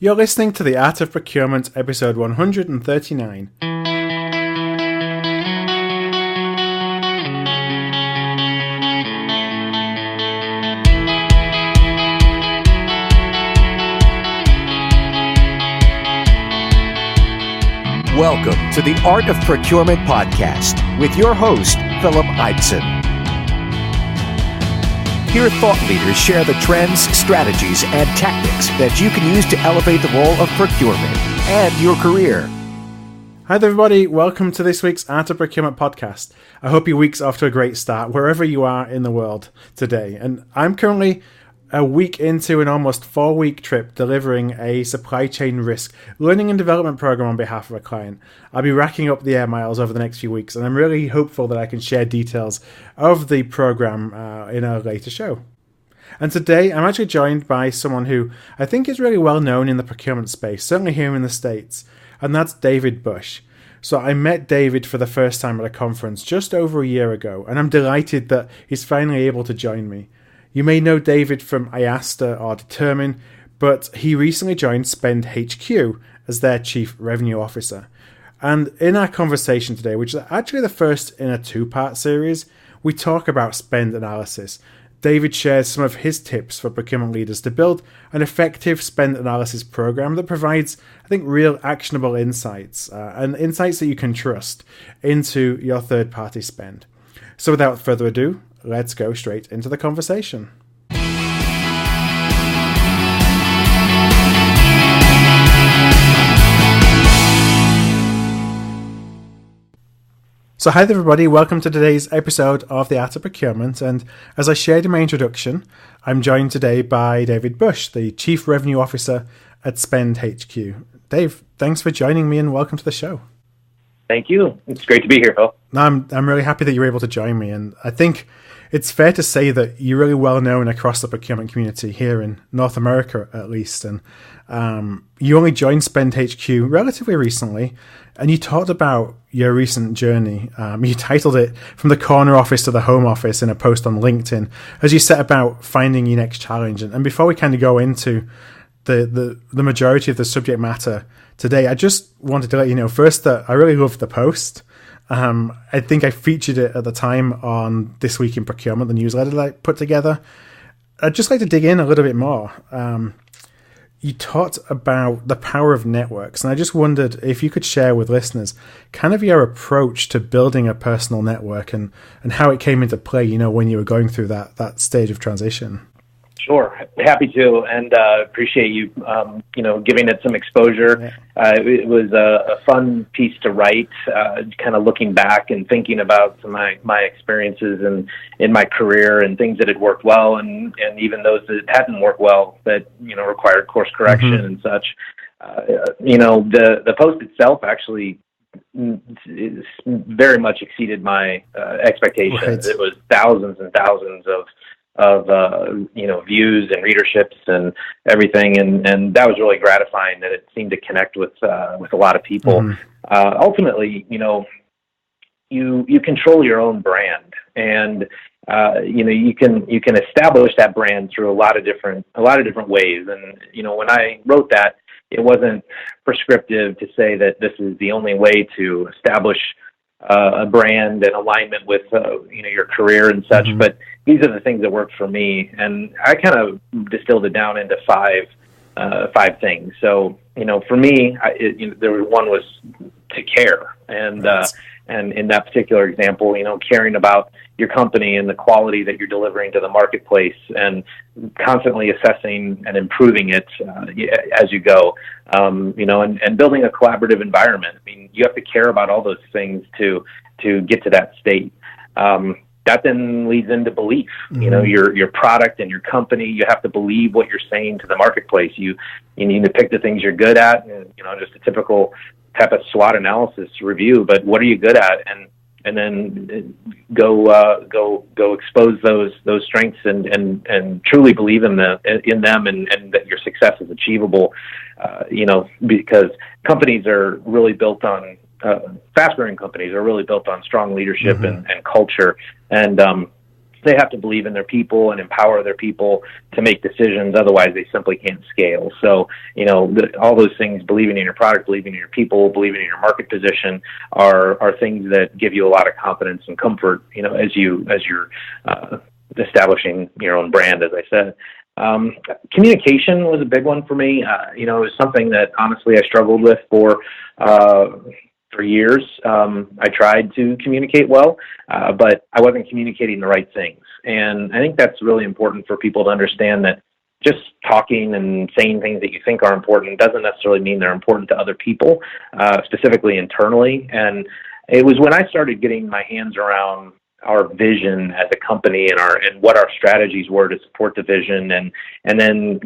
You're listening to the Art of Procurement, episode 139. Welcome to the Art of Procurement podcast with your host, Philip Eidson. Here, thought leaders share the trends, strategies, and tactics that you can use to elevate the role of procurement and your career. Hi there, everybody. Welcome to this week's Art of Procurement podcast. I hope your week's off to a great start wherever you are in the world today. And I'm currently a week into an almost 4-week trip delivering a supply chain risk learning and development program on behalf of a client. I'll be racking up the air miles over the next few weeks, and I'm really hopeful that I can share details of the program in a later show. And today I'm actually joined by someone who I think is really well known in the procurement space, certainly here in the States, and that's David Bush. So I met David for the first time at a conference just over a year ago, and I'm delighted that he's finally able to join me. You may know David from IASTA or Determine, but he recently joined SpendHQ as their Chief Revenue Officer. And in our conversation today, which is actually the first in a 2-part series, we talk about spend analysis. David shares some of his tips for procurement leaders to build an effective spend analysis program that provides, I think, real actionable insights and insights that you can trust into your third-party spend. So without further ado, let's go straight into the conversation. So hi there, everybody. Welcome to today's episode of the Art of Procurement. And as I shared in my introduction, I'm joined today by David Bush, the Chief Revenue Officer at SpendHQ. Dave, thanks for joining me and welcome to the show. Thank you. It's great to be here, Phil. No, I'm really happy that you're able to join me. And I think it's fair to say that you're really well known across the procurement community here in North America, at least. And you only joined SpendHQ relatively recently, and you talked about your recent journey. You titled it "From the Corner Office to the Home Office" in a post on LinkedIn, as you set about finding your next challenge. And before we kind of go into the majority of the subject matter today, I just wanted to let you know first that I really loved the post. I think I featured it at the time on This Week in Procurement, the newsletter that I put together. I'd just like to dig in a little bit more. You talked about the power of networks, and I just wondered if you could share with listeners kind of your approach to building a personal network and how it came into play, when you were going through that stage of transition. Sure, happy to, and appreciate you, giving it some exposure. Yeah. It was a fun piece to write, kind of looking back and thinking about some of my experiences in my career and things that had worked well, and even those that hadn't worked well that required course correction and such. The post itself actually very much exceeded my expectations. Right. It was thousands and thousands of views and readerships and everything, and that was really gratifying that it seemed to connect with a lot of people. Ultimately, you control your own brand, and you can establish that brand through a lot of different ways. And when I wrote that, it wasn't prescriptive to say that this is the only way to establish a brand and alignment with your career and such, but these are the things that worked for me, and I kind of distilled it down into five things. So for me, one was to care, and in that particular example, caring about your company and the quality that you're delivering to the marketplace, and constantly assessing and improving it as you go, and building a collaborative environment. I mean, you have to care about all those things to get to that state. That then leads into belief. Your product and your company. You have to believe what you're saying to the marketplace. You need to pick the things you're good at, and just a typical type of SWOT analysis review. But what are you good at, and then go expose those strengths and truly believe in them and that your success is achievable. Because companies are really built on fast-growing companies are really built on strong leadership and culture, and they have to believe in their people and empower their people to make decisions. Otherwise, they simply can't scale. So, all those things, believing in your product, believing in your people, believing in your market position are things that give you a lot of confidence and comfort, as you're establishing your own brand, as I said. Communication was a big one for me. It was something that honestly I struggled with for years. I tried to communicate well, but I wasn't communicating the right things. And I think that's really important for people to understand that just talking and saying things that you think are important doesn't necessarily mean they're important to other people, specifically internally. And it was when I started getting my hands around our vision as a company and what our strategies were to support the vision, and then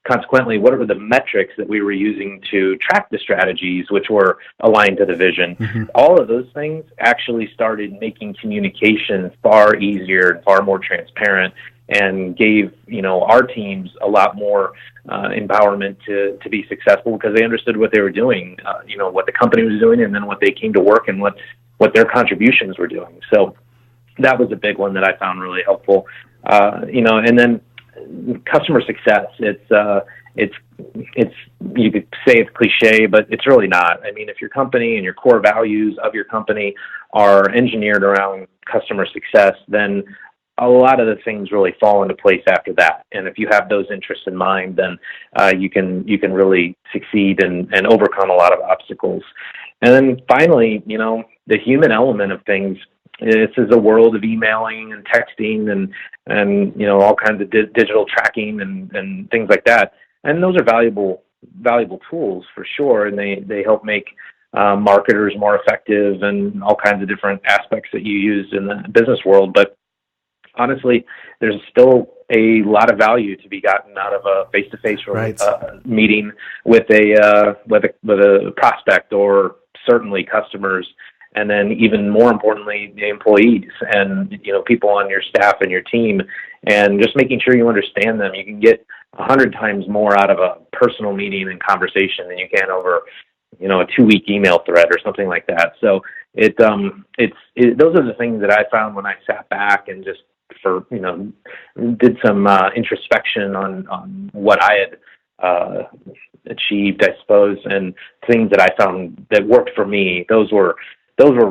consequently, what were the metrics that we were using to track the strategies, which were aligned to the vision? Mm-hmm. All of those things actually started making communication far easier and far more transparent, and gave our teams a lot more empowerment to be successful, because they understood what they were doing, what the company was doing, and then what they came to work and what their contributions were doing. So that was a big one that I found really helpful. And then customer success. It's you could say it's cliche, but it's really not. I mean, if your company and your core values of your company are engineered around customer success, then a lot of the things really fall into place after that. And if you have those interests in mind, then you can really succeed and overcome a lot of obstacles. And then finally, the human element of things. This is a world of emailing and texting and all kinds of digital tracking and things like that. And those are valuable tools for sure. And they help make marketers more effective and all kinds of different aspects that you use in the business world. But honestly, there's still a lot of value to be gotten out of a face-to-face meeting with a prospect, or certainly customers. And then even more importantly, the employees and, people on your staff and your team, and just making sure you understand them. You can get 100 times more out of a personal meeting and conversation than you can over, a 2-week email thread or something like that. So those are the things that I found when I sat back and just did some introspection on what I had achieved, I suppose, and things that I found that worked for me. Those were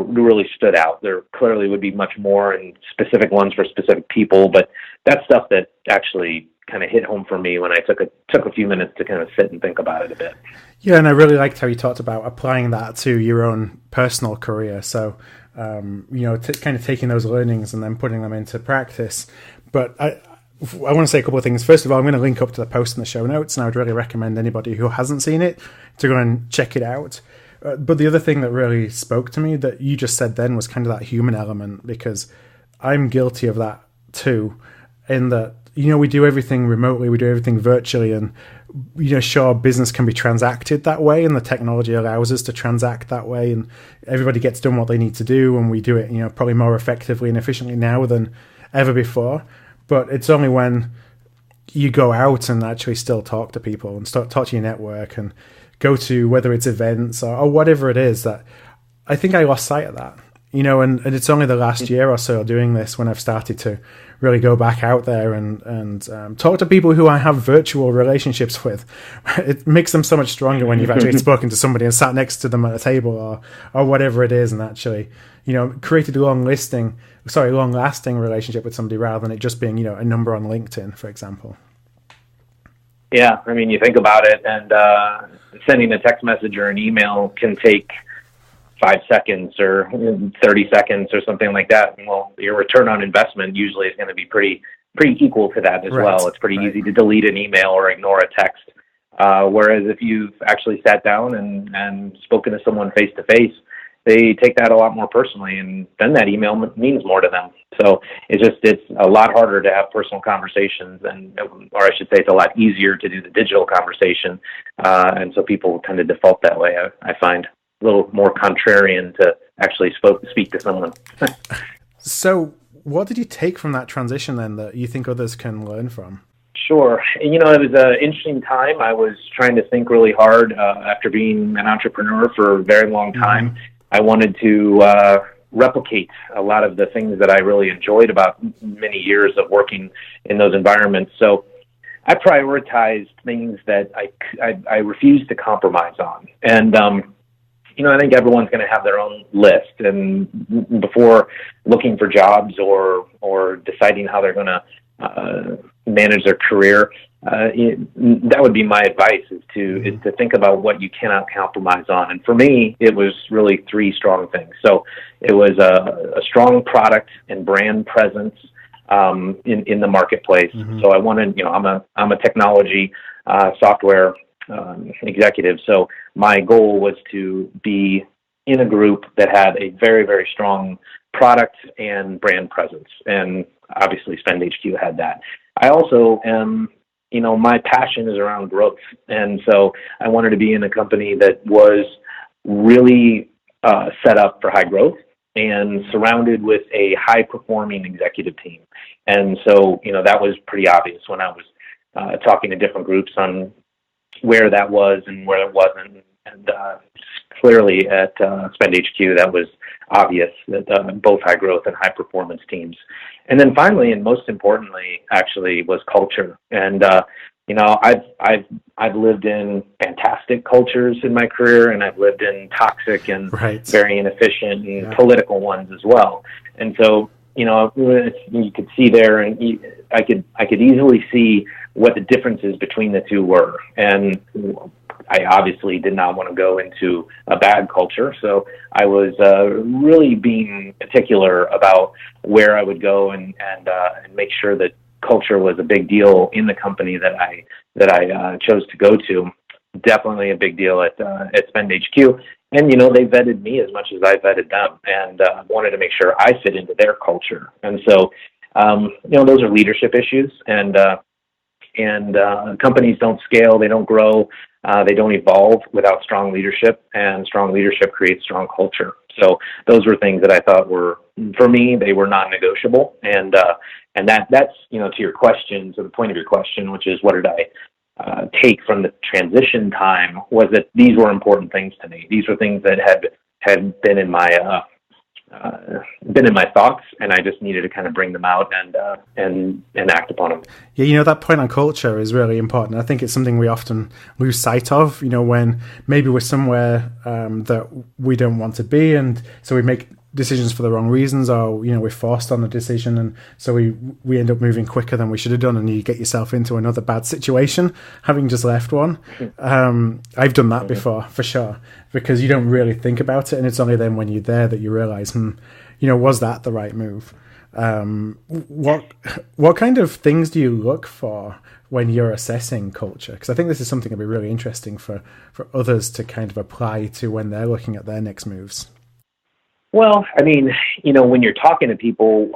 really stood out. There clearly would be much more and specific ones for specific people, but that's stuff that actually kind of hit home for me when I took a few minutes to kind of sit and think about it a bit. Yeah, and I really liked how you talked about applying that to your own personal career. So, kind of taking those learnings and then putting them into practice. But I want to say a couple of things. First of all, I'm going to link up to the post in the show notes, and I would really recommend anybody who hasn't seen it to go and check it out. But the other thing that really spoke to me that you just said then was kind of that human element, because I'm guilty of that too, in that, we do everything remotely, we do everything virtually, and, sure, business can be transacted that way, and the technology allows us to transact that way, and everybody gets done what they need to do, and we do it, probably more effectively and efficiently now than ever before. But it's only when you go out and actually still talk to people and talk to your network and go to, whether it's events or whatever it is, that I think I lost sight of that, and it's only the last year or so doing this when I've started to really go back out there and talk to people who I have virtual relationships with. It makes them so much stronger when you've actually spoken to somebody and sat next to them at a table or whatever it is, and actually, created a long-lasting relationship with somebody, rather than it just being, a number on LinkedIn, for example. Yeah, I mean, you think about it, and sending a text message or an email can take 5 seconds or 30 seconds or something like that. Well, your return on investment usually is going to be pretty equal to that as well. It's pretty easy to delete an email or ignore a text. Whereas if you've actually sat down and spoken to someone face to face, they take that a lot more personally, and then that email means more to them. So it's a lot harder to have personal conversations, or I should say it's a lot easier to do the digital conversation. And so people tend to default that way, I find. A little more contrarian to actually speak to someone. So what did you take from that transition then that you think others can learn from? Sure. And, it was an interesting time. I was trying to think really hard after being an entrepreneur for a very long time. Mm-hmm. I wanted to replicate a lot of the things that I really enjoyed about many years of working in those environments. So I prioritized things that I refused to compromise on. And, I think everyone's going to have their own list. And before looking for jobs or deciding how they're going to manage their career, that would be my advice, is to think about what you cannot compromise on. And for me, it was really three strong things. So it was a strong product and brand presence in the marketplace. Mm-hmm. So I wanted, I'm a technology software executive. So my goal was to be in a group that had a very, very strong product and brand presence. And obviously SpendHQ had that. I also am, my passion is around growth. And so I wanted to be in a company that was really set up for high growth and surrounded with a high performing executive team. And so, that was pretty obvious when I was talking to different groups on where that was and where it wasn't. And clearly at SpendHQ, that was obvious, that both high growth and high performance teams. And then finally, and most importantly, actually, was culture. And I've lived in fantastic cultures in my career, and I've lived in toxic and very inefficient and political ones as well. And so, you could see there, and I could easily see what the differences between the two were. And I obviously did not want to go into a bad culture, so I was really being particular about where I would go and make sure that culture was a big deal in the company that I chose to go to. Definitely a big deal at SpendHQ. And, they vetted me as much as I vetted them, and wanted to make sure I fit into their culture. And so, those are leadership issues, and companies don't scale, they don't grow, they don't evolve without strong leadership, and strong leadership creates strong culture. So those were things that I thought were, for me, they were non-negotiable. And that's, to your question, to the point of your question, which is what did I take from the transition time, was that these were important things to me. These were things that had been in my thoughts, and I just needed to kind of bring them out and act upon them. Yeah, that point on culture is really important. I think it's something we often lose sight of, when maybe we're somewhere that we don't want to be, and so we make decisions for the wrong reasons, or we're forced on a decision, and so we end up moving quicker than we should have done, and you get yourself into another bad situation having just left one. I've done that before, for sure, because you don't really think about it, and it's only then when you're there that you realize, was that the right move? What kind of things do you look for when you're assessing culture? Because I think this is something that'd be really interesting for others to kind of apply to when they're looking at their next moves. Well, when you're talking to people,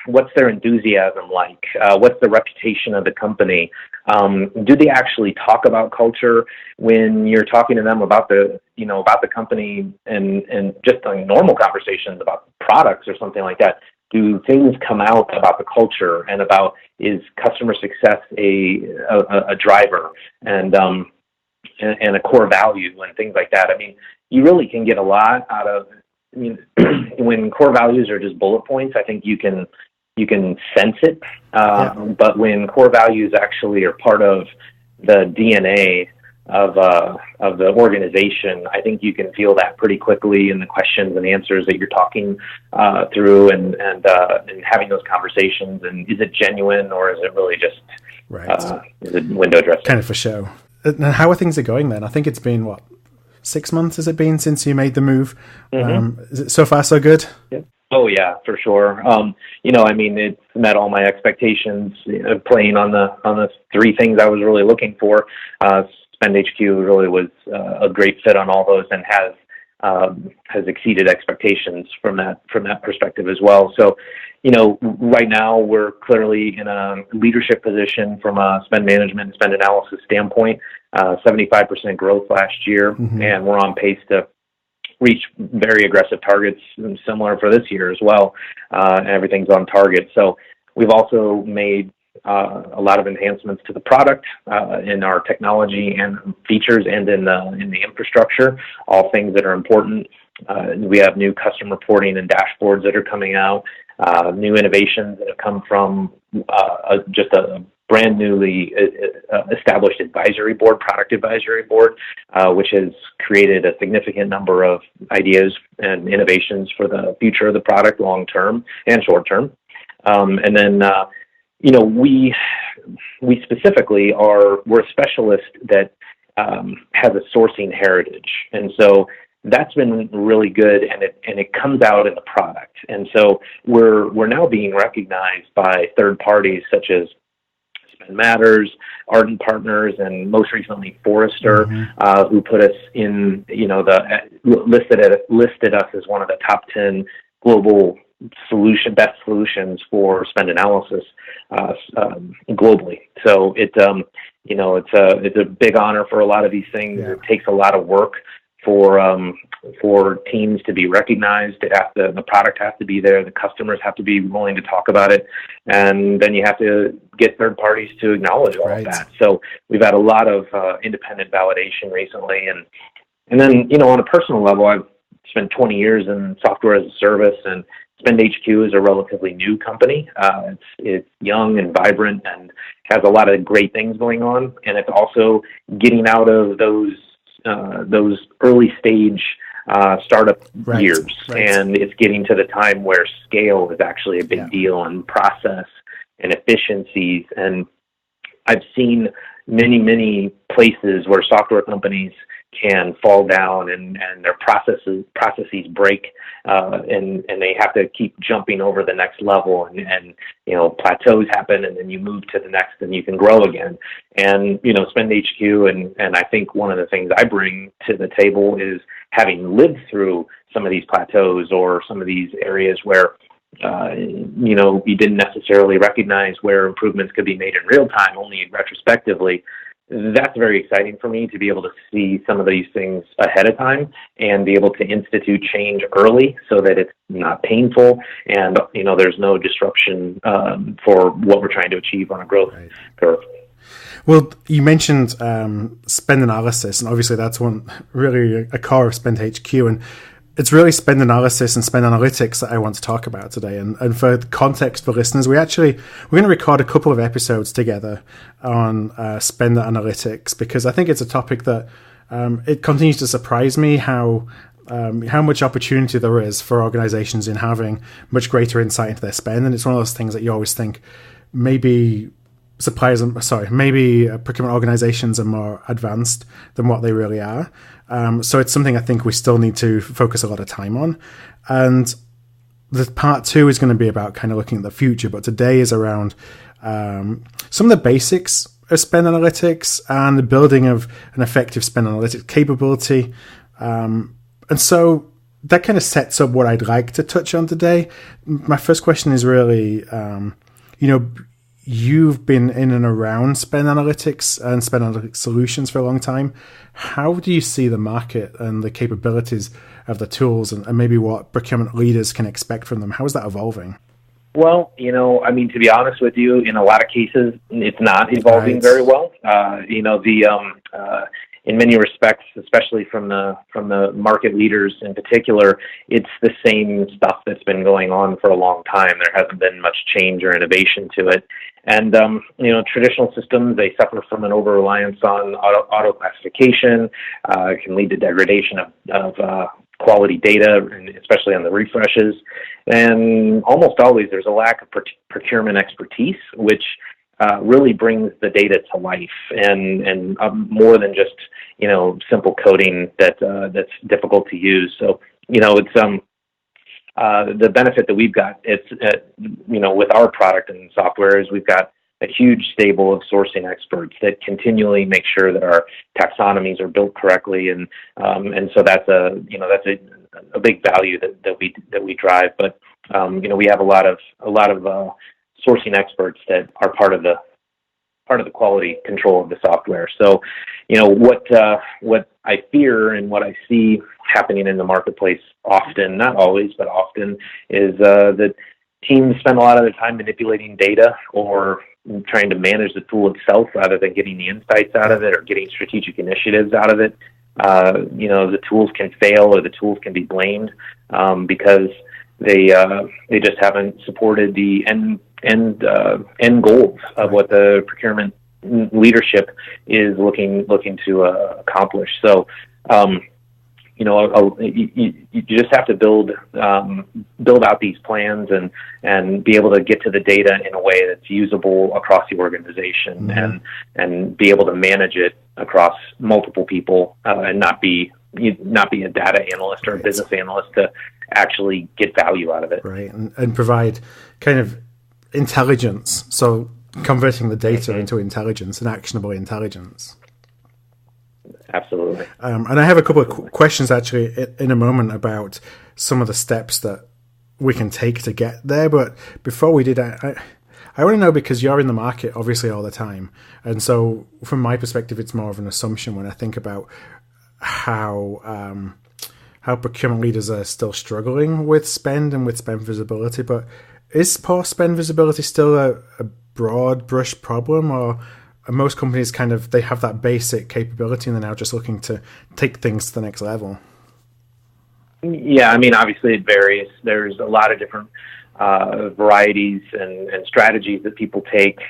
what's their enthusiasm like? What's the reputation of the company? Do they actually talk about culture when you're talking to them about the company and just on normal conversations about products or something like that? Do things come out about the culture and about, is customer success a driver and a core value and things like that? You really can get a lot out of. When core values are just bullet points, I think you can sense it. But when core values actually are part of the DNA of the organization, I think you can feel that pretty quickly in the questions and answers that you're talking through, and having those conversations. And is it genuine, or is it really just is it window dressing? Kind of for show. And how are things going then? I think it's been 6 months has it been since you made the move? Is it so far so good? Yeah. Oh yeah, for sure. It's met all my expectations. Playing on the three things I was really looking for. SpendHQ really was a great fit on all those, and has exceeded expectations from that perspective as well. So, right now we're clearly in a leadership position from a spend management and spend analysis standpoint. 75% growth last year, and we're on pace to reach very aggressive targets similar for this year as well. And everything's on target. So we've also made a lot of enhancements to the product, in our technology and features, and in the infrastructure, all things that are important. We have new custom reporting and dashboards that are coming out, new innovations that have come from just a brand newly established advisory board, product advisory board, which has created a significant number of ideas and innovations for the future of the product, long term and short term. And then, we specifically we're a specialist that has a sourcing heritage, and so that's been really good, and it comes out in the product. And so we're now being recognized by third parties such as Spend Matters, Ardent Partners, and most recently Forrester, who put us in, listed us as one of the top 10 global best solutions for spend analysis globally. So it's a big honor for a lot of these things. Yeah. It takes a lot of work for teams to be recognized. The product has to be there. The customers have to be willing to talk about it, and then you have to get third parties to acknowledge all of that. So we've had a lot of independent validation recently, and then on a personal level, I've spent 20 years in software as a service, and SpendHQ is a relatively new company. It's young and vibrant and has a lot of great things going on, and it's also getting out of those early stage startup years, and it's getting to the time where scale is actually a big deal, and process and efficiencies. And I've seen many places where software companies can fall down and their processes break, and they have to keep jumping over the next level, and plateaus happen, and then you move to the next and you can grow again. And SpendHQ, and I think one of the things I bring to the table is having lived through some of these plateaus or some of these areas where you didn't necessarily recognize where improvements could be made in real time, only retrospectively. That's very exciting for me to be able to see some of these things ahead of time and be able to institute change early so that it's not painful and, there's no disruption for what we're trying to achieve on a growth curve. Well, you mentioned spend analysis, and obviously that's really a core of SpendHQ, and it's really spend analysis and spend analytics that I want to talk about today. And for context for listeners, we're going to record a couple of episodes together on spend analytics, because I think it's a topic that it continues to surprise me how much opportunity there is for organizations in having much greater insight into their spend. And it's one of those things that you always think maybe procurement organizations are more advanced than what they really are. So it's something I think we still need to focus a lot of time on. And the part 2 is going to be about kind of looking at the future, but today is around some of the basics of spend analytics and the building of an effective spend analytics capability. And so that kind of sets up what I'd like to touch on today. My first question is really, you've been in and around spend analytics and spend analytics solutions for a long time. How do you see the market and the capabilities of the tools and maybe what procurement leaders can expect from them? How is that evolving? Well, to be honest with you, in a lot of cases, it's not evolving very well. In many respects, especially from the market leaders in particular, it's the same stuff that's been going on for a long time. There hasn't been much change or innovation to it. And, traditional systems, they suffer from an over-reliance on auto classification. It can lead to degradation of quality data, especially on the refreshes. And almost always there's a lack of procurement expertise, which really brings the data to life and more than just, simple coding that's difficult to use. So, it's the benefit that we've got, with our product and software, is we've got a huge stable of sourcing experts that continually make sure that our taxonomies are built correctly, and so that's a big value that we drive. But we have a lot of sourcing experts that are part of the quality control of the software. So, what I fear and what I see happening in the marketplace often, not always, but often, is that teams spend a lot of their time manipulating data or trying to manage the tool itself rather than getting the insights out of it or getting strategic initiatives out of it. the tools can fail or the tools can be blamed because they just haven't supported the end goals of what the procurement leadership is looking to accomplish. So, you just have to build out these plans and be able to get to the data in a way that's usable across the organization, and be able to manage it across multiple people, and not be a data analyst or a business analyst to actually get value out of it. Right, and provide kind of intelligence. So converting the data into intelligence and actionable intelligence. Absolutely. And I have a couple of questions actually in a moment about some of the steps that we can take to get there. But before we did, I want to know, because you're in the market obviously all the time. And so from my perspective, it's more of an assumption when I think about how procurement leaders are still struggling with spend and with spend visibility. But is poor spend visibility still a broad brush problem, or most companies they have that basic capability and they're now just looking to take things to the next level? Yeah, I mean, obviously it varies. There's a lot of different varieties and strategies that people take.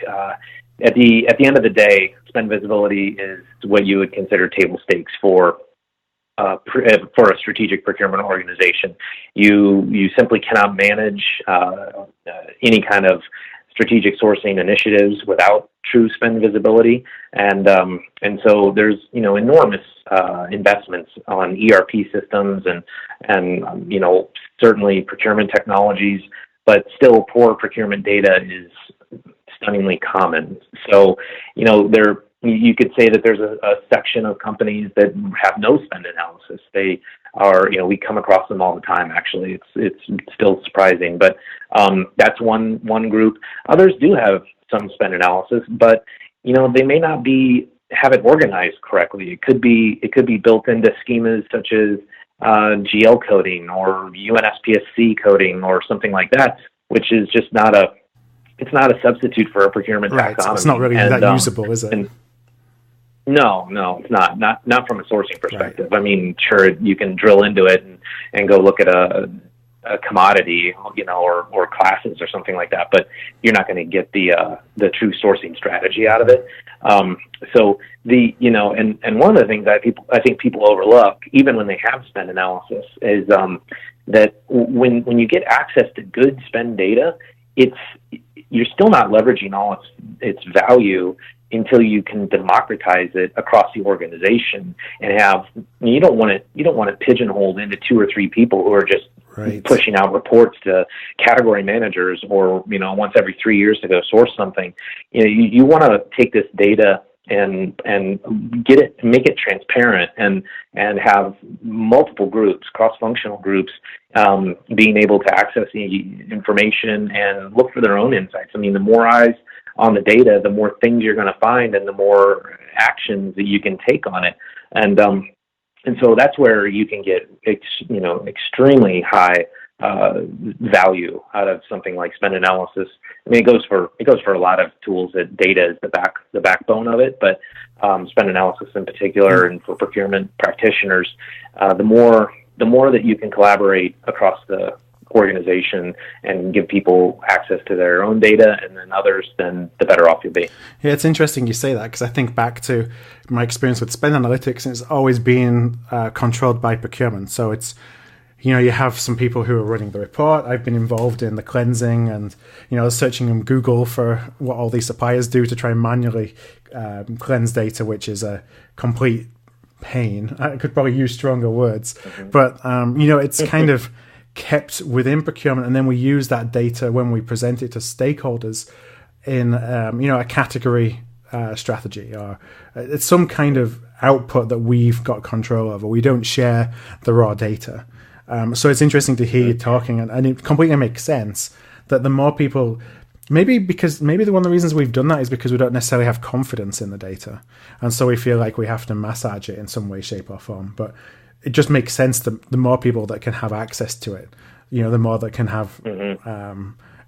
At the end of the day, spend visibility is what you would consider table stakes for a strategic procurement organization. You simply cannot manage any kind of strategic sourcing initiatives without true spend visibility, and so there's enormous investments on ERP systems and certainly procurement technologies, but still poor procurement data is stunningly common. So you could say that there's a section of companies that have no spend analysis. They are, we come across them all the time. Actually, it's still surprising, but that's one group. Others do have some spend analysis, but they may not have it organized correctly. It could be built into schemas such as GL coding or UNSPSC coding or something like that, which is just not a substitute for a procurement taxonomy. It's not really that usable, is it? No, it's not from a sourcing perspective. Right. I mean, sure, you can drill into it and go look at a commodity, or classes or something like that, but you're not going to get the true sourcing strategy out of it. So and one of the things I think people overlook, even when they have spend analysis, is that when you get access to good spend data, you're still not leveraging all its value until you can democratize it across the organization and you don't want it pigeonholed into 2 or 3 people who are just pushing out reports to category managers or once every 3 years to go source something. You want to take this data and get it, make it transparent, and have multiple groups, cross-functional groups, being able to access the information and look for their own insights. I mean, the more eyes on the data, the more things you're going to find and the more actions that you can take on it. And so that's where you can get, extremely high value out of something like spend analysis. I mean, it goes for a lot of tools that data is the backbone of it, but spend analysis in particular, and for procurement practitioners, the more that you can collaborate across the organization and give people access to their own data and then others, then the better off you'll be. Yeah, it's interesting you say that, because I think back to my experience with spend analytics, and it's always been controlled by procurement. So it's, you have some people who are running the report. I've been involved in the cleansing and, searching on Google for what all these suppliers do to try and manually cleanse data, which is a complete pain. I could probably use stronger words, but, it's kind of kept within procurement, and then we use that data when we present it to stakeholders in a category strategy, or it's some kind of output that we've got control over. We don't share the raw data. So it's interesting to hear you talking, and it completely makes sense that the more people, maybe one of the reasons we've done that is because we don't necessarily have confidence in the data, and so we feel like we have to massage it in some way, shape, or form. But it just makes sense that the more people that can have access to it, the more that can have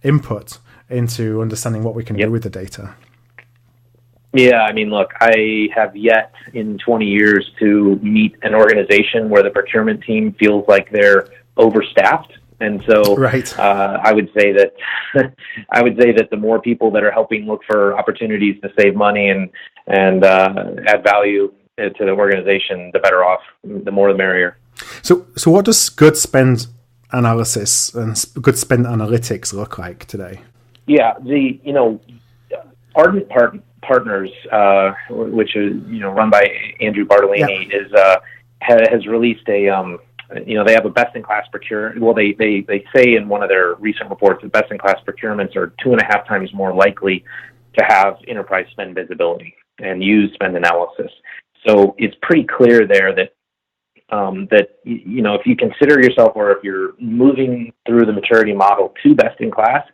input into understanding what we can do with the data. Yeah, I mean, look, I have yet in 20 years to meet an organization where the procurement team feels like they're overstaffed. And so Right. I would say that the more people that are helping look for opportunities to save money and add value to the organization, the better off, the more the merrier. So what does good spend analysis and good spend analytics look like today? Yeah, Ardent Partners, which is run by Andrew Bartolini, has released a they have a best-in-class procurement. Well, they say in one of their recent reports that best-in-class procurements are 2.5 times more likely to have enterprise spend visibility and use spend analysis. So it's pretty clear there that if you consider yourself, or if you're moving through the maturity model to best-in-class,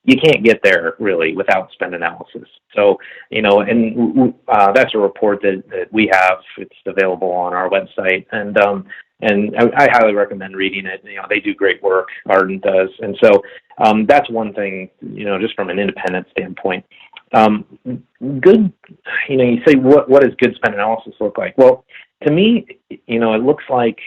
you can't get there really without spend analysis. So, that's a report that we have. It's available on our website, and I highly recommend reading it. They do great work, Ardent does. And so that's one thing, just from an independent standpoint. Good, you say, what does good spend analysis look like? Well, to me, it looks like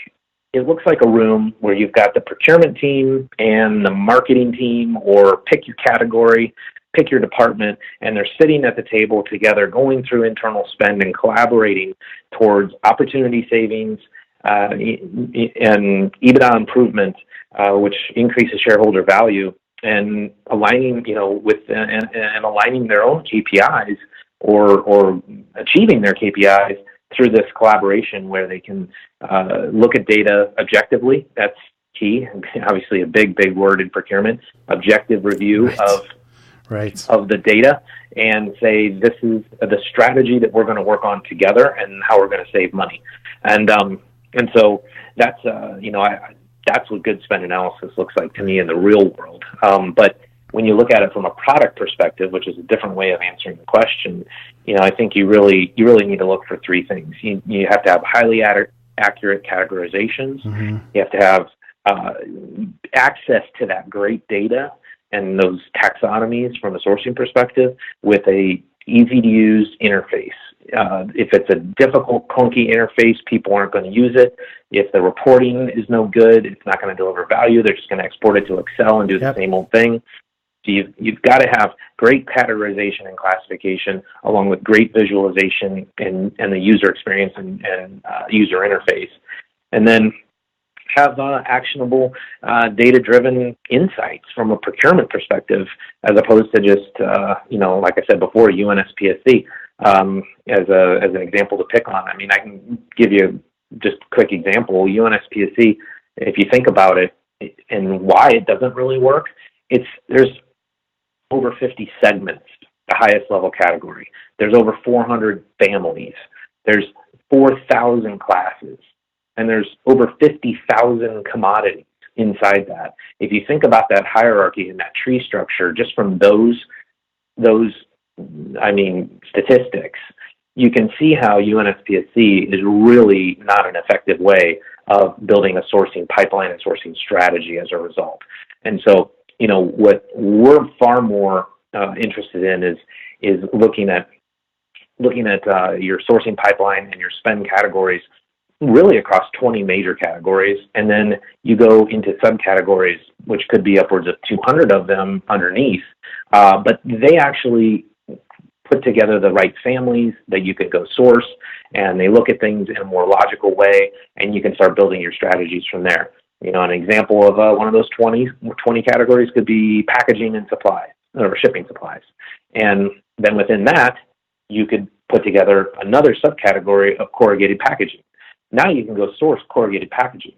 a room where you've got the procurement team and the marketing team, or pick your category, pick your department, and they're sitting at the table together, going through internal spend and collaborating towards opportunity savings and EBITDA improvement, which increases shareholder value, and aligning, and aligning their own KPIs or achieving their KPIs through this collaboration, where they can look at data objectively. That's key. Obviously, a big word in procurement: objective review of the data, and say, this is the strategy that we're going to work on together, and how we're going to save money. And so that's that's what good spend analysis looks like to me in the real world. But when you look at it from a product perspective, which is a different way of answering the question, I think you really need to look for three things. You have to have highly accurate categorizations. Mm-hmm. You have to have access to that great data and those taxonomies from a sourcing perspective with a easy-to-use interface. If it's a difficult, clunky interface, people aren't going to use it. If the reporting is no good, it's not going to deliver value. They're just going to export it to Excel and do the same old thing. So you've got to have great categorization and classification, along with great visualization and the user experience and user interface. And then have actionable, data-driven insights from a procurement perspective, as opposed to just, like I said before, UNSPSC as an example to pick on. I mean, I can give you just a quick example. UNSPSC, if you think about it and why it doesn't really work, there's over 50 segments, the highest level category. There's over 400 families. There's 4,000 classes. And there's over 50,000 commodities inside that. If you think about that hierarchy and that tree structure, just from those statistics, you can see how UNSPSC is really not an effective way of building a sourcing pipeline and sourcing strategy as a result. And so, what we're far more interested in is looking at your sourcing pipeline and your spend categories really across 20 major categories, and then you go into subcategories, which could be upwards of 200 of them underneath, but they actually put together the right families that you could go source, and they look at things in a more logical way, and you can start building your strategies from there. An example of one of those 20 categories could be packaging and supplies, or shipping supplies. And then within that, you could put together another subcategory of corrugated packaging. Now you can go source corrugated packaging.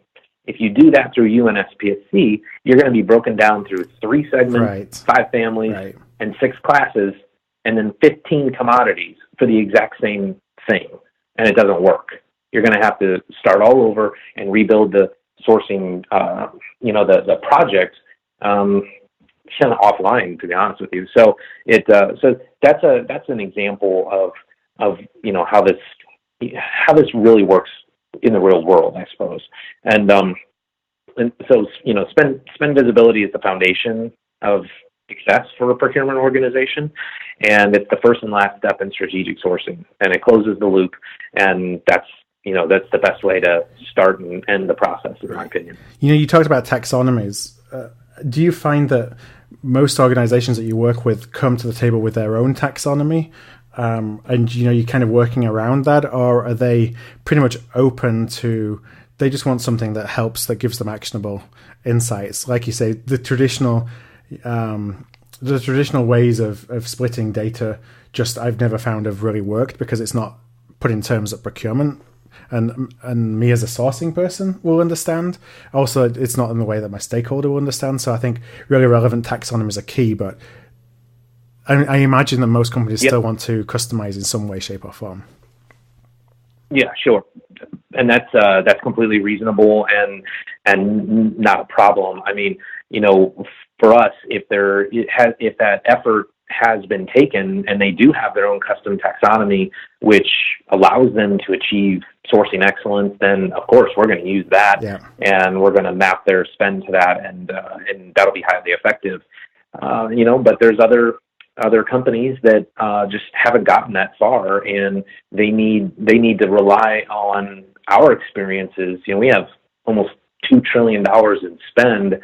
If you do that through UNSPSC, you're going to be broken down through 3 segments, 5 families, and 6 classes, and then 15 commodities for the exact same thing. And it doesn't work. You're going to have to start all over and rebuild the sourcing, the project offline, to be honest with you. So so that's an example of how this really works in the real world, I suppose. And so spend visibility is the foundation of success for a procurement organization. And it's the first and last step in strategic sourcing, and it closes the loop. And that's the best way to start and end the process, in my opinion. You talked about taxonomies. Do you find that most organizations that you work with come to the table with their own taxonomy? And you're kind of working around that, or are they pretty much open to, they just want something that helps, that gives them actionable insights? Like you say, the traditional ways of splitting data, I've never found have really worked, because it's not put in terms of procurement and me as a sourcing person will understand. Also, it's not in the way that my stakeholder will understand. So I think really relevant taxonomies are key, but I imagine that most companies still want to customize in some way, shape, or form. Yeah, sure, and that's completely reasonable and not a problem. I mean, for us, if that effort has been taken and they do have their own custom taxonomy, which allows them to achieve sourcing excellence, then of course we're going to use that, and we're going to map their spend to that, and that'll be highly effective. But there's other companies that just haven't gotten that far, and they need to rely on our experiences. We have almost $2 trillion in spend,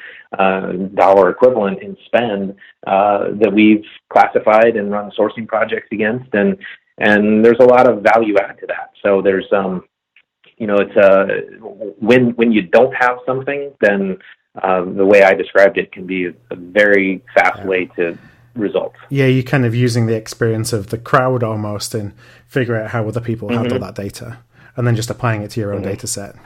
dollar equivalent in spend, that we've classified and run sourcing projects against, and there's a lot of value add to that. So there's it's when you don't have something, then the way I described it can be a very fast way to results. Yeah, you're kind of using the experience of the crowd almost and figure out how other people handle that data, and then just applying it to your own data set.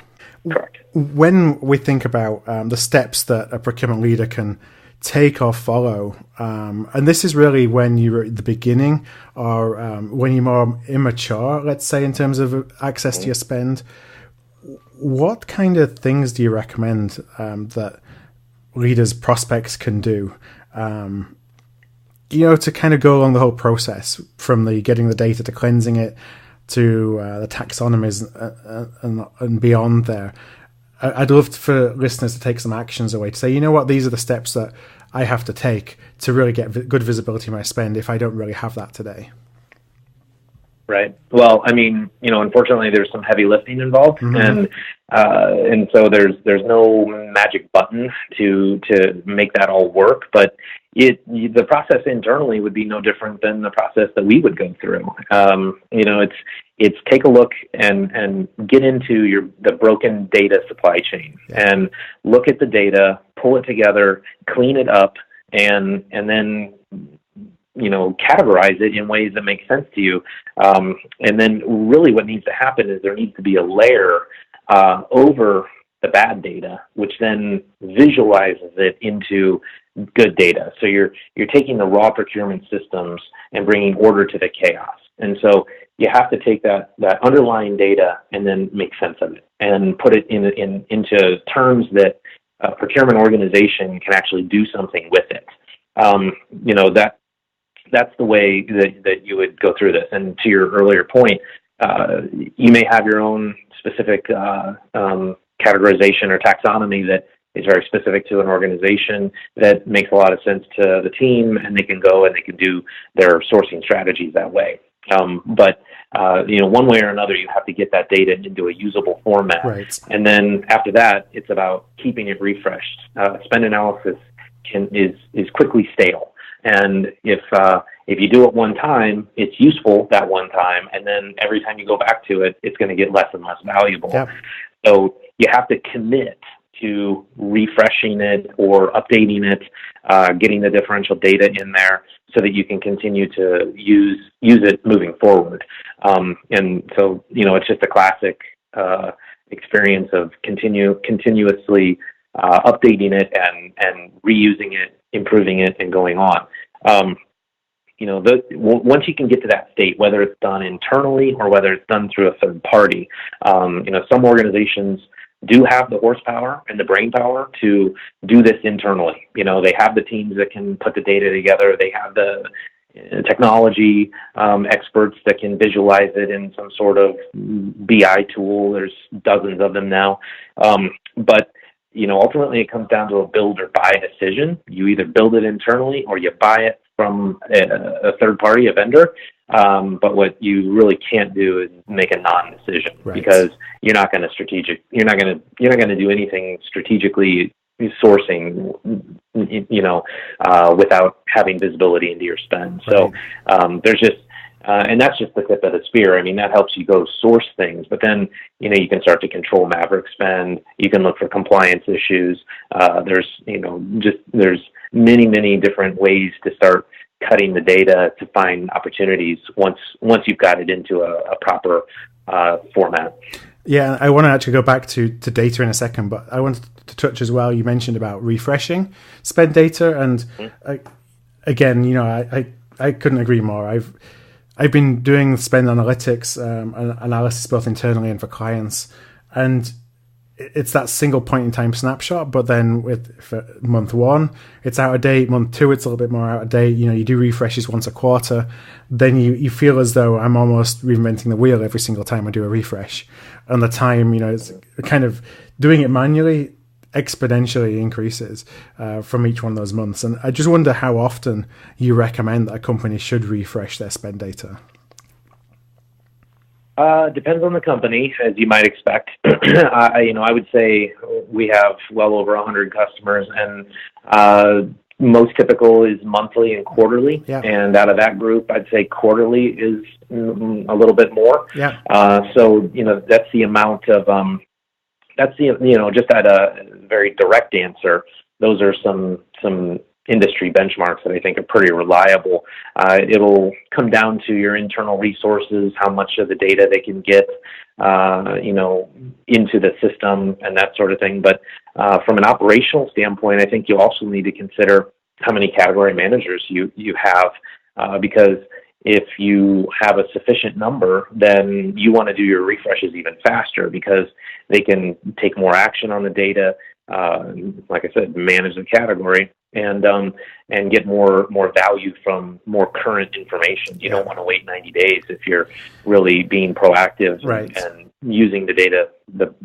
Correct. When we think about the steps that a procurement leader can take or follow, and this is really when you're at the beginning, or when you're more immature, let's say, in terms of access to your spend, what kind of things do you recommend that leaders, prospects can do to kind of go along the whole process, from the getting the data to cleansing it to the taxonomies and beyond there? I'd love for listeners to take some actions away to say, these are the steps that I have to take to really get good visibility of my spend if I don't really have that today. Right. Well, I mean, unfortunately, there's some heavy lifting involved, and so there's no magic button to make that all work. But the process internally would be no different than the process that we would go through. It's take a look and get into the broken data supply chain, and look at the data, pull it together, clean it up, and then categorize it in ways that make sense to you. And then really what needs to happen is there needs to be a layer over the bad data, which then visualizes it into good data. So you're taking the raw procurement systems and bringing order to the chaos. And so you have to take that underlying data and then make sense of it and put it into terms that a procurement organization can actually do something with it. That's the way that you would go through this. And to your earlier point, you may have your own specific categorization or taxonomy that is very specific to an organization that makes a lot of sense to the team, and they can go and they can do their sourcing strategies that way. But one way or another, you have to get that data into a usable format. Right. And then after that, it's about keeping it refreshed. Spend analysis is quickly stale. And if you do it one time, it's useful that one time, and then every time you go back to it, it's going to get less and less valuable. Yeah. So you have to commit to refreshing it or updating it, getting the differential data in there so that you can continue to use it moving forward. And so, it's just a classic experience of continuously updating it and reusing it, improving it, and going on. Once you can get to that state, whether it's done internally or whether it's done through a third party, some organizations do have the horsepower and the brain power to do this internally. They have the teams that can put the data together. They have the technology experts that can visualize it in some sort of BI tool. There's dozens of them now. But ultimately it comes down to a build or buy decision. You either build it internally or you buy it from a third party, a vendor. But what you really can't do is make a non-decision, because you're not going to do anything strategically sourcing, without having visibility into your spend. So there's just, and that's just the tip of the spear. I mean, that helps you go source things, but then, you can start to control maverick spend. You can look for compliance issues. There's many, many different ways to start cutting the data to find opportunities once you've got it into a proper format. Yeah, I want to actually go back to data in a second, but I wanted to touch as well. You mentioned about refreshing spend data, and again, I couldn't agree more. I've been doing spend analytics analysis both internally and for clients, and it's that single point in time snapshot. But then for month one, it's out of date. Month two, it's a little bit more out of date. You do refreshes once a quarter. Then you feel as though I'm almost reinventing the wheel every single time I do a refresh. And the time, it's kind of doing it manually exponentially increases from each one of those months. And I just wonder how often you recommend that a company should refresh their spend data. Depends on the company, as you might expect. I would say we have well over 100 customers, and most typical is monthly and quarterly. Yeah. And out of that group, I'd say quarterly is a little bit more. Yeah. So that's the amount of just at a very direct answer. Those are some industry benchmarks that I think are pretty reliable. It'll come down to your internal resources, how much of the data they can get, into the system and that sort of thing. But from an operational standpoint, I think you also need to consider how many category managers you have, because if you have a sufficient number, then you want to do your refreshes even faster, because they can take more action on the data, like I said, manage the category, and get more value from more current information. You don't want to wait 90 days if you're really being proactive and using the data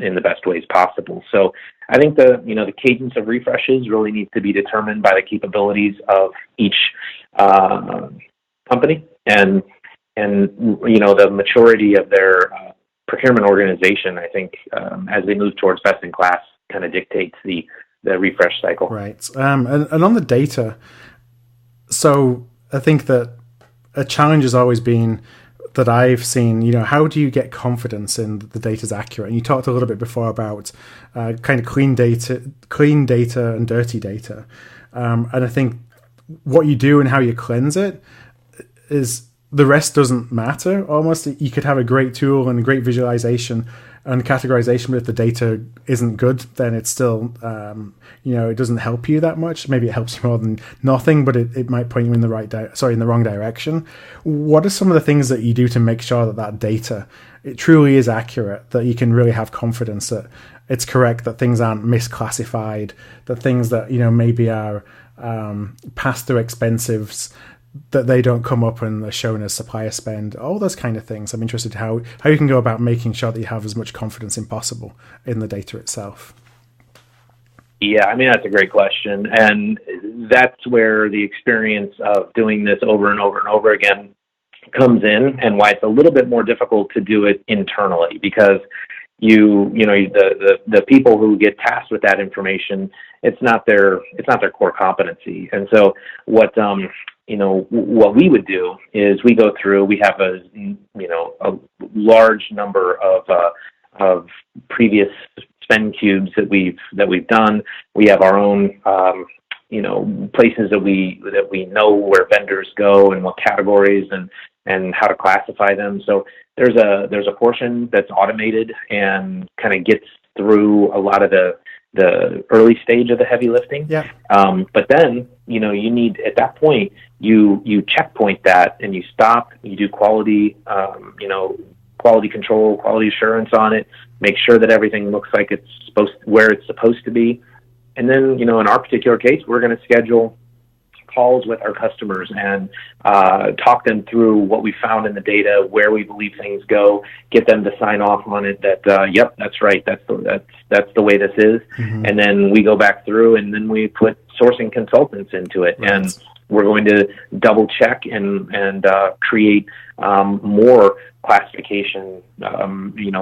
in the best ways possible. So I think the cadence of refreshes really needs to be determined by the capabilities of each company and the maturity of their procurement organization. I think as they move towards best in class, kind of dictates the refresh cycle. Right. And on the data, so I think that a challenge has always been that I've seen, how do you get confidence in the data's accurate? And you talked a little bit before about kind of clean data and dirty data. And I think what you do and how you cleanse it is the rest doesn't matter. Almost, you could have a great tool and a great visualization and categorization, but if the data isn't good, then it's still, it doesn't help you that much. Maybe it helps you more than nothing, but it might point you in the in the wrong direction. What are some of the things that you do to make sure that data, it truly is accurate, that you can really have confidence that it's correct, that things aren't misclassified, that things that, maybe are pass-through expenses, that they don't come up and are shown as supplier spend, all those kind of things. I'm interested how you can go about making sure that you have as much confidence as possible in the data itself. Yeah, I mean, that's a great question. And that's where the experience of doing this over and over and over again comes in, and why it's a little bit more difficult to do it internally, because the people who get tasked with that information, it's not their core competency. And so what we would do is we go through, we have a large number of previous spend cubes that we've done. We have our own, places that we know where vendors go and what categories and how to classify them. So there's a portion that's automated and kind of gets through a lot of the early stage of the heavy lifting. Yeah. But then, you need, at that point, you checkpoint that and you stop, you do quality control, quality assurance on it, make sure that everything looks like where it's supposed to be. And then, in our particular case, we're going to schedule calls with our customers and talk them through what we found in the data, where we believe things go, get them to sign off on it that, yep, that's right, that's the way this is. And then we go back through and then we put sourcing consultants into it. Right. And we're going to double check and create more classification,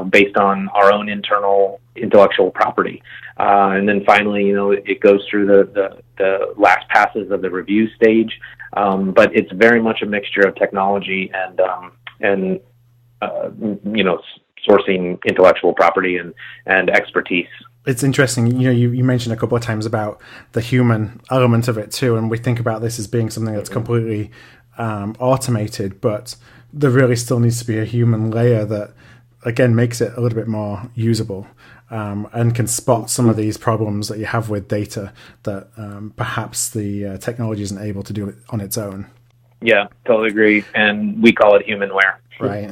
based on our own internal intellectual property. And then finally, it goes through the last passes of the review stage. But it's very much a mixture of technology and sourcing intellectual property and expertise. It's interesting, you mentioned a couple of times about the human element of it too, and we think about this as being something that's completely automated, but there really still needs to be a human layer that, again, makes it a little bit more usable and can spot some of these problems that you have with data that perhaps the technology isn't able to do it on its own. Yeah, totally agree, and we call it humanware. Right.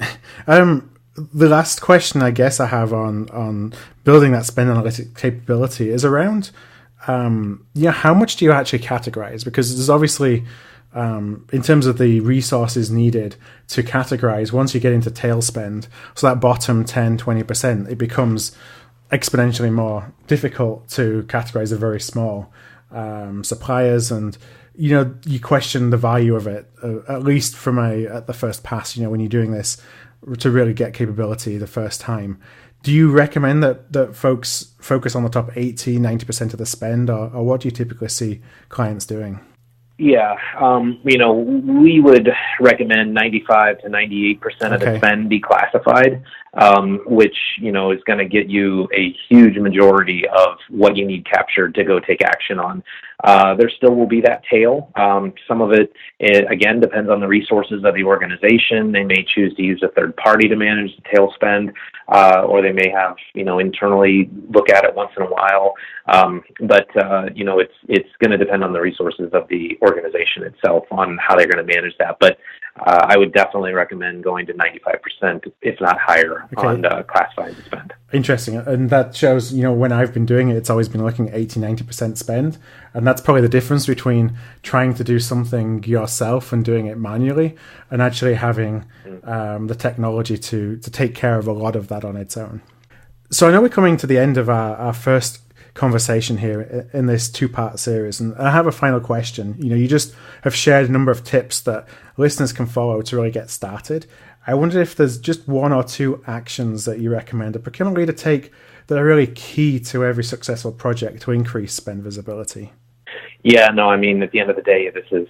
The last question I guess I have on building that spend analytic capability is around, how much do you actually categorize? Because there's obviously, in terms of the resources needed to categorize, once you get into tail spend, so that bottom 10, 20%, it becomes exponentially more difficult to categorize the very small suppliers. And, you question the value of it, at least from at the first pass, when you're doing this, to really get capability the first time. Do you recommend that folks focus on the top 80, 90% of the spend, or what do you typically see clients doing? Yeah, we would recommend 95 to 98% of the spend be classified, which, is going to get you a huge majority of what you need captured to go take action on. There still will be that tail. Some of it, again, depends on the resources of the organization. They may choose to use a third party to manage the tail spend, or they may have, internally look at it once in a while. But it's going to depend on the resources of the organization itself on how they're going to manage that. But I would definitely recommend going to 95%, if not higher, on classifying the spend. Interesting. And that shows, when I've been doing it, it's always been looking at 80, 90% spend. And that's probably the difference between trying to do something yourself and doing it manually and actually having the technology to take care of a lot of that on its own. So I know we're coming to the end of our first conversation here in this two-part series, and I have a final question. You just have shared a number of tips that listeners can follow to really get started. I wondered if there's just one or two actions that you recommend a procurement leader take that are really key to every successful project to increase spend visibility. Yeah, no, at the end of the day, this is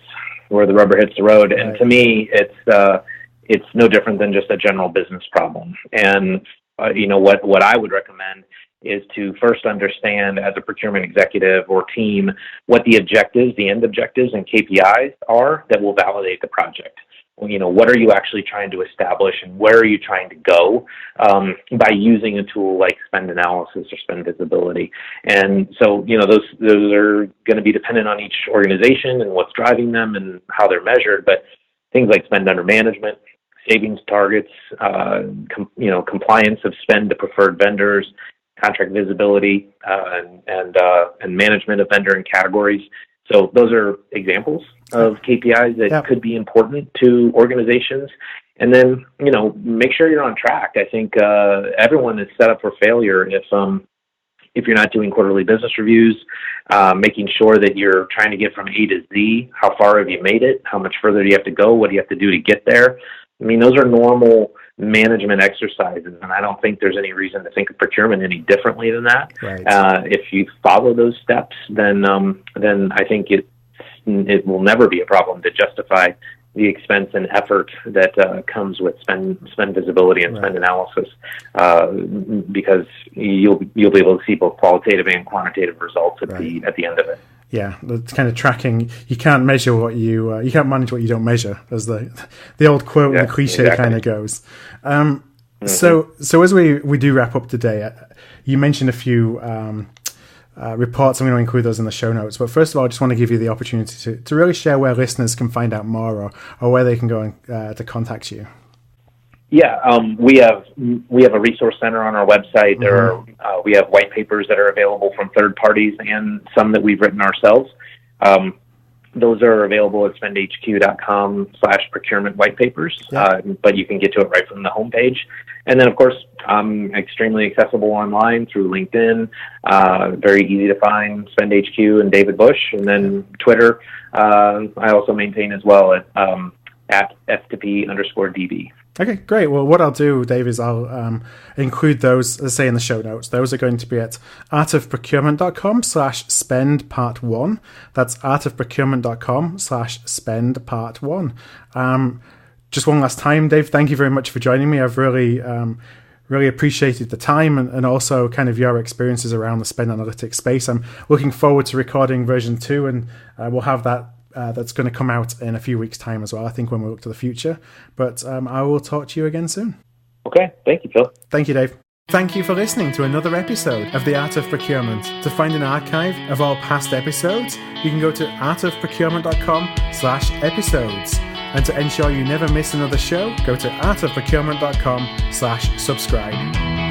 where the rubber hits the road. And right. To me, it's no different than just a general business problem. And, what I would recommend is to first understand as a procurement executive or team what the objectives, the end objectives and KPIs are that will validate the project. What are you actually trying to establish and where are you trying to go by using a tool like spend analysis or spend visibility? And so, those are going to be dependent on each organization and what's driving them and how they're measured. But things like spend under management, savings targets, compliance of spend to preferred vendors, contract visibility, and management of vendor and categories. So those are examples of KPIs that could be important to organizations. And then, make sure you're on track. I think everyone is set up for failure if you're not doing quarterly business reviews, making sure that you're trying to get from A to Z. How far have you made it? How much further do you have to go? What do you have to do to get there? Those are normal management exercises, and I don't think there's any reason to think of procurement any differently than that. Right. If you follow those steps, then I think it will never be a problem to justify the expense and effort that comes with spend visibility and spend analysis, because you'll be able to see both qualitative and quantitative results at the end of it. Yeah, it's kind of tracking. You can't measure what you can't manage what you don't measure, as the old quote, the cliche kind of goes. So as we do wrap up today, you mentioned a few reports. I'm going to include those in the show notes. But first of all, I just want to give you the opportunity to really share where listeners can find out more or where they can go to contact you. Yeah, we have a resource center on our website. We have white papers that are available from third parties and some that we've written ourselves. those are available at spendhq.com/procurement white papers, but you can get to it right from the homepage. And then, of course, I'm extremely accessible online through LinkedIn, very easy to find, SpendHQ and David Bush. And then Twitter, I also maintain as well at F2P_DB. Okay, great. Well, what I'll do, Dave, is I'll include those, as I say, in the show notes. Those are going to be at artofprocurement.com/spend part 1. That's artofprocurement.com/spend part 1. Just one last time, Dave, thank you very much for joining me. I've really appreciated the time and also kind of your experiences around the spend analytics space. I'm looking forward to recording version 2, and we'll have that. That's going to come out in a few weeks' time as well, I think, when we look to the future. But I will talk to you again soon. Okay. Thank you, Phil. Thank you, Dave. Thank you for listening to another episode of The Art of Procurement. To find an archive of all past episodes, you can go to artofprocurement.com/episodes. And to ensure you never miss another show, go to artofprocurement.com/subscribe.